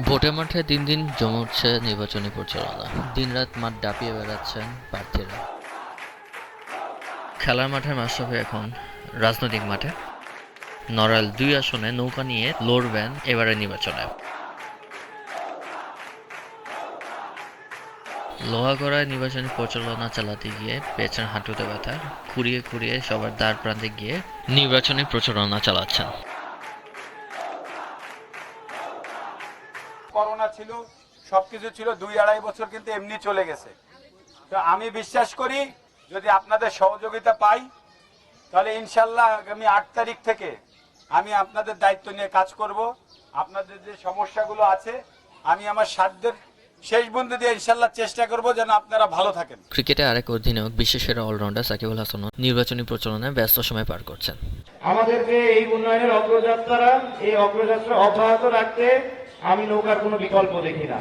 ভোটের মাঠে দিন দিন জমছে নির্বাচনী প্রচারণা। দিনরাত মাঠ দাপিয়ে বেড়াচ্ছেন প্রার্থীরা। খেলার মাঠের মাশরাফি এখন রাজনৈতিক মাঠে। নড়াইল ২ আসনে নৌকা নিয়ে লড়বেন এবারের নির্বাচনে। লোহাগড়ায় নির্বাচনী প্রচারণা চালাতে গিয়ে পেয়েছেন হাঁটুতে ব্যথা। খুঁড়িয়ে খুঁড়িয়ে সবার দ্বার প্রান্তে গিয়ে নির্বাচনী প্রচারণা চালাচ্ছেন। করোনা ছিল, সবকিছু ছিল, ২-২.৫ বছর কিন্তু এমনি চলে গেছে। তো আমি বিশ্বাস করি যদি আপনাদের সহযোগিতা পাই তাহলে ইনশাল্লাহ আগামী ৮ তারিখ থেকে আমি আপনাদের দায়িত্ব নিয়ে কাজ করব। আপনাদের যে সমস্যাগুলো আছে আমি আমার সাধ্যের শেষ বন্ধু দিয়ে ইনশাল্লাহ চেষ্টা করব যেন আপনারা ভালো থাকেন। ক্রিকেটে আরেক অধিনায়ক বিশ্বসেরা অলরাউন্ডার সাকিব আল হাসানও নির্বাচনী প্রচারণায় ব্যস্ত সময় পার করছেন। আমাদের যে এই উন্নয়নের অগ্রযাত্রা, এই অগ্রযাত্রা অব্যাহত রাখতে আমি নৌকার কোনো বিকল্প দেখি না।